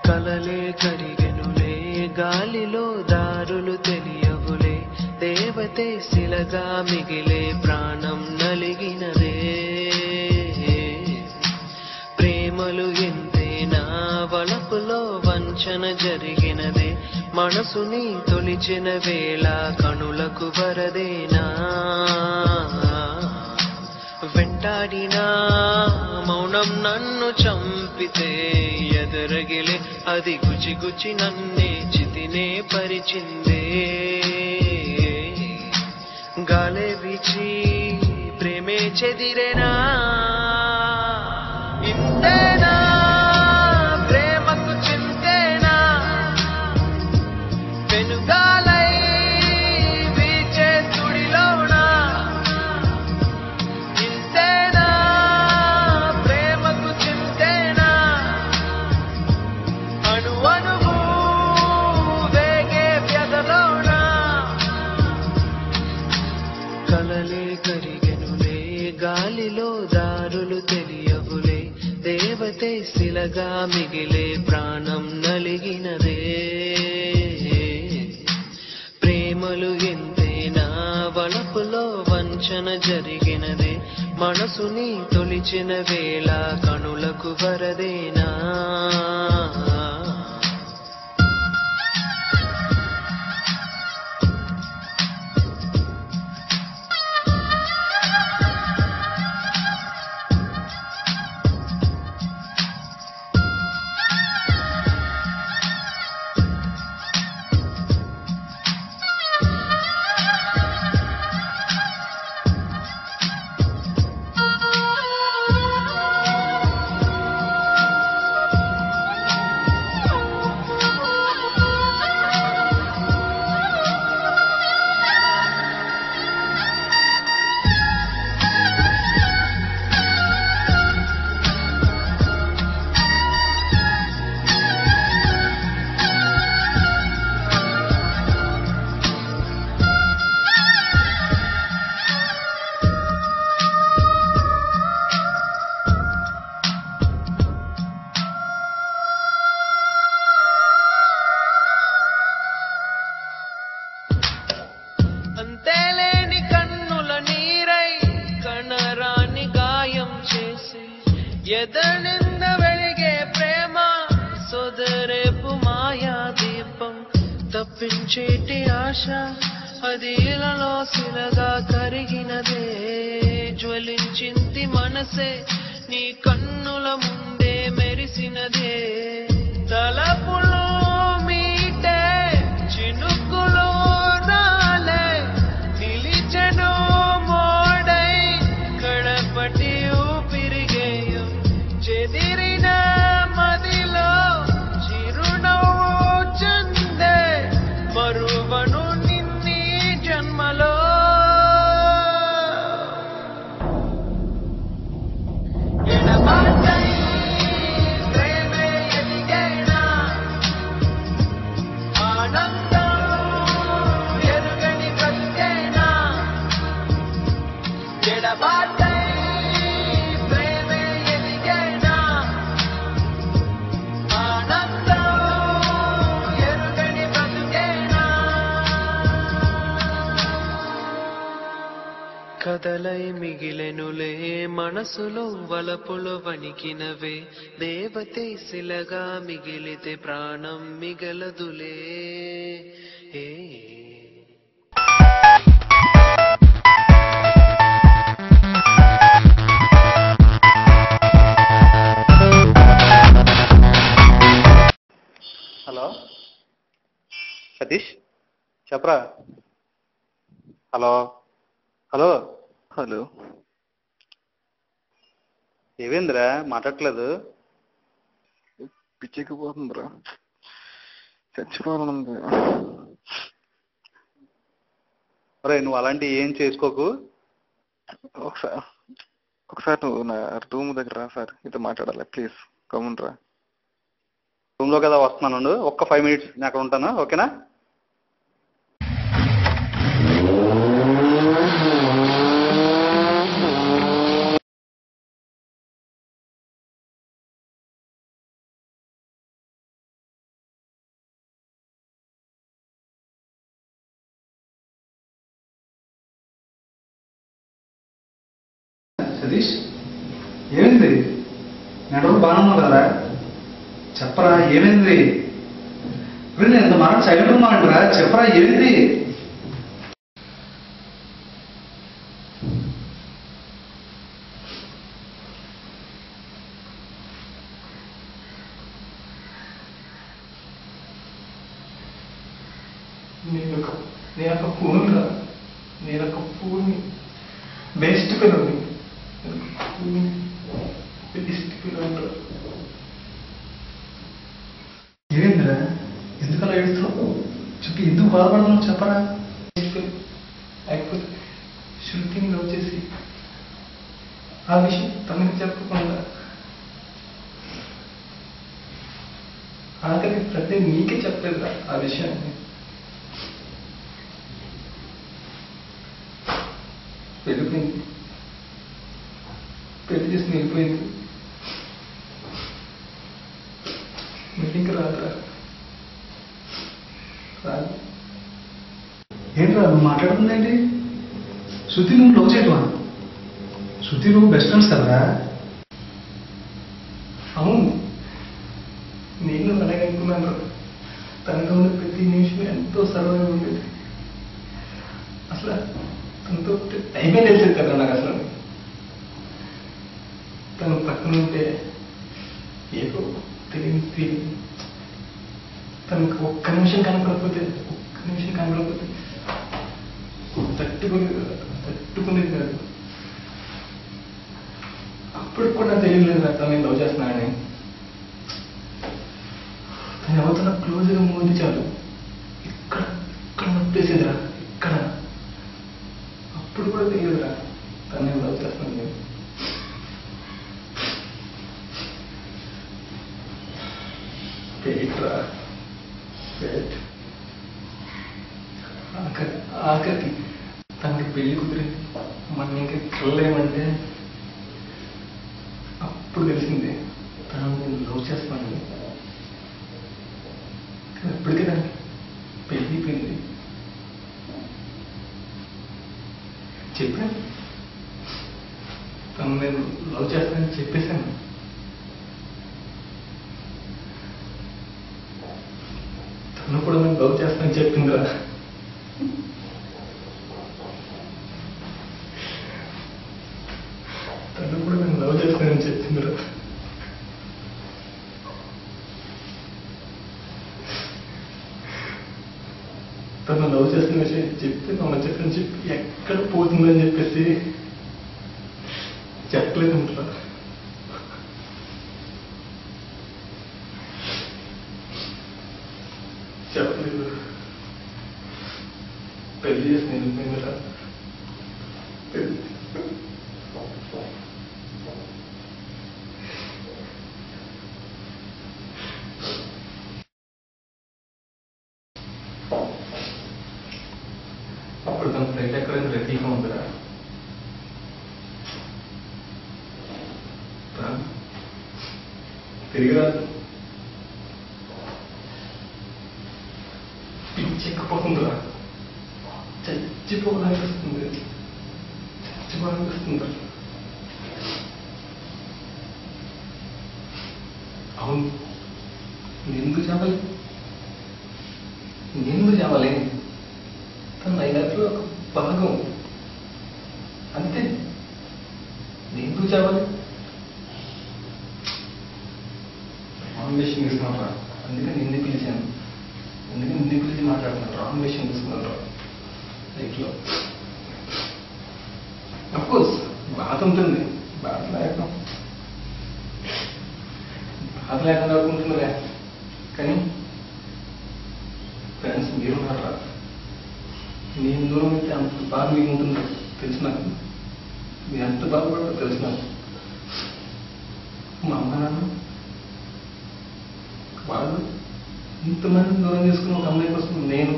కలలే కరిగెనులే గాలిలో దారులు తెలియవులే దేవతే శిలగా మిగిలే ప్రాణం నలిగినదే ప్రేమలు ఎంతేనా వలపులో వంచన జరిగినదే మనసుని తొలిచిన వేళ కనులకు వరదేనా వెంటాడినా మౌనం నన్ను చంపితే ఎదురగిలే అది గుచి గుచి నన్నే చితినే పరిచిందే గాలే వీచి ప్రేమే చెదిరేనా ఇంతేనా ప్రేమకు చింతేనా వెనుగాలై వీచే సుడిలోనా ఇంతేనా ప్రేమకు చింతేనా అణు అణువు వేగే వ్యధలోనా కలలే కరిగెనులే గాలిలో దారులు తెలియవులే దేవతే శిలగా మిగిలే ప్రాణం నలిగినదే ప్రేమలు ఎంతేనా వలపులో వంచన జరిగినదే మనసుని తొలిచిన వేళ కనులకు వరదేనా అంతేలేని కన్నుల నీరై కనరాని గాయం చేసి ఎదనింద వెలిగే ప్రేమ సోదరేపు మాయా దీపం తప్పించేటి ఆశ అది ఇలలో శిలగా కరిగినదే జ్వలించింది మనసే నీ కన్నుల ముందే మెరిసినదే తలపులో మీటే చినుకులో రాలే నిలిచెను మోడై కడపటి ఊపిరిగేయం చెదిరిన మదిలో చిరునవ్వు చందే మరువను నిన్నీ జన్మలో ఎడబాటై ప్రేమే ఎదిగేనా ఆనందం ఎరుగని బ్రతికేనా ఎడబాటై ప్రేమే ఎదిగేనా ఆనందం ఎరుగని బ్రతికేనా కదలై మిగిలెనులే మనసులో వలపులు వణికినవే దేవతే శిలగా మిగిలితే ప్రాణం మిగలదులే ఏ హలో సతీష్ చెప్పరా హలో హలో హలో, ఏవేంద్రా మాట్లాడట్లేదు? పిచ్చెక్కిపోతుందిరా, చచ్చిపోవాలనుంది. ఒరే నువ్వు అలాంటివి ఏం చేసుకోకు. ఒకసారి ఒకసారి నువ్వు నా రూమ్ దగ్గర రా సార్, ఇతో మాట్లాడాలి ప్లీజ్. కమ్ముండ్రా. రూమ్లో కదా వస్తున్నాను, ఒక్క 5 minutes నేను అక్కడ ఉంటాను, ఓకేనా? సతీష్, ఏమైంది? నెడవలు బాగానే ఉన్నావు కదరా? చెప్పరా ఏమైంది? నేను ఎంత మాట సైలెంట్ ఉన్నానంటరా, చెప్పరా ఏమైంది? నేను ఒక పూనురా, నేను ఒక పూని బెస్ట్ పిల్లలు బెస్ట్ పిల్లలు. ఏమైందిరా? ఎందుకలా ఏడుస్తున్నావు? చెప్పి ఎందుకు బాధపడుతున్నావు చెప్పరా? లేకపోతే శృతిని లవ్ చేసి ఆ విషయం తనకి చెప్పకుండా ఆఖరికి ప్రతి నీకే చెప్పలేదురా ఆ విషయాన్ని. వెళ్ళిపోయింది, పెళ్లి చేసి వెళ్ళిపోయింది. మీటింగ్కి రాదురా, రాదు. ఏంట్రా నువ్వు మాట్లాడుతుంది ఏంటి? శృతి నువ్వు లవ్ చేయటమా? శృతి నువ్వు బెస్ట్ ఫ్రెండ్స్ కదరా? అవును, నేను అలాగే అనుకున్నాను. తనతో ఉన్న ప్రతి నిమిషం ఎంతో సరదాగా ఉండేది. అసలు తనతో టైమే తెలిసేది కదా నాకు. అసలు తను పక్కన ఉంటే ఏదో తెలియని ఫీలింగ్. తనకు ఒక్క నిమిషం కనపడకపోతే తట్టుకునేది కాదు. అప్పుడు కూడా తెలియలేదు నాకు తను నేను లవ్ చేస్తున్నానని. తను ఎవరితో క్లోజ్గా మూడు చాలు ఇక్కడ ఇక్కడ నొప్పేసేదిరా, ఇక్కడ. అప్పుడు కూడా తెలియదురా తను నేను లవ్ చేస్తున్నాను నేను. పేట్రా పేట్. ఆఖరికి తనకి పెళ్లి కుదిరింది. మనం ఇంకా కలలేమంటే అప్పుడు తెలిసింది తను నేను లవ్ చేస్తున్నాను. ఎప్పటికీ దానికి పెళ్లి అయిపోయింది. చెప్పాను తను నేను లవ్ చేస్తానని చెప్పేశాను. తను కూడా నేను లవ్ చేస్తానని చెప్పిందా? తను కూడా నేను లవ్ చేస్తానని చెప్పిందిరా. తను లవ్ చేస్తున్న విషయం చెప్తే నన్ను చెప్పని చెప్పి ఎక్కడ పోతుందని చెప్పేసి చెప్పలేదు ఇంట్లో. చెప్పలేదు. పెళ్లి చేసి వెళ్ళిపోయిందిరా. పెళ్లి అప్పుడు తన ఫ్రెండ్ ఎక్కడైనా రెడీగా ఉందిరా. తిరిగి రాదు. పిచ్చెక్కిపోతుందిరా. చచ్చిపోవాలనిపిస్తుంది. అవును, నేనెందుకు చావాలి? తన లైఫ్లో ఒక భాగం అంతే. నేనెందుకు చావాలి? రాంగ్ విషయం తీసుకున్నారా? అందుకని నిన్ను పిలిచాను. అందుకని నిన్ను పిలిచి మాట్లాడుతున్నాను. రాంగ్ విషయం తీసుకున్నారా లైఫ్లో? అఫ్కోర్స్ బాధ ఉంటుంది. బాధ లేకుండా అనుకుంటుందిలే. కానీ ఫ్రెండ్స్ మీరున్నారా? నేను దూరం అయితే అంత బాధ మీకు ఉంటుంది తెలుసు నాకు. నేను ఎంత బాధపడతా తెలిసిన మా అమ్మ నాన్న వాళ్ళు ఇంతమంది దూరం చేసుకుని ఒక అమ్మాయి కోసం నేను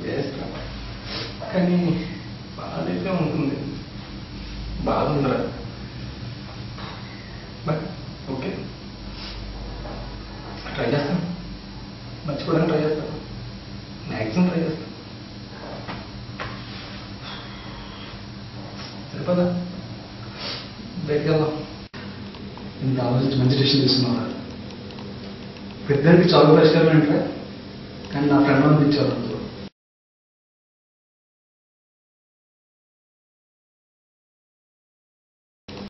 వేస్తాను. కానీ బాధ అయితే ఉంటుంది, బాధ ఉండరా. బట్ ఓకే, ట్రై చేస్తాను, మర్చిపోవడానికి ట్రై చేస్తాను, మ్యాక్సిమం ట్రై చేస్తాను. సరిపోదా, బయటికి వెళ్దాం. ఇంత ఆలోచించి మంచి డిసిషన్ తీసుకున్నాను. పెద్దరికి చాలా పరిష్కారం అంటే కానీ నా ఫ్రెండ్ పంపించారు.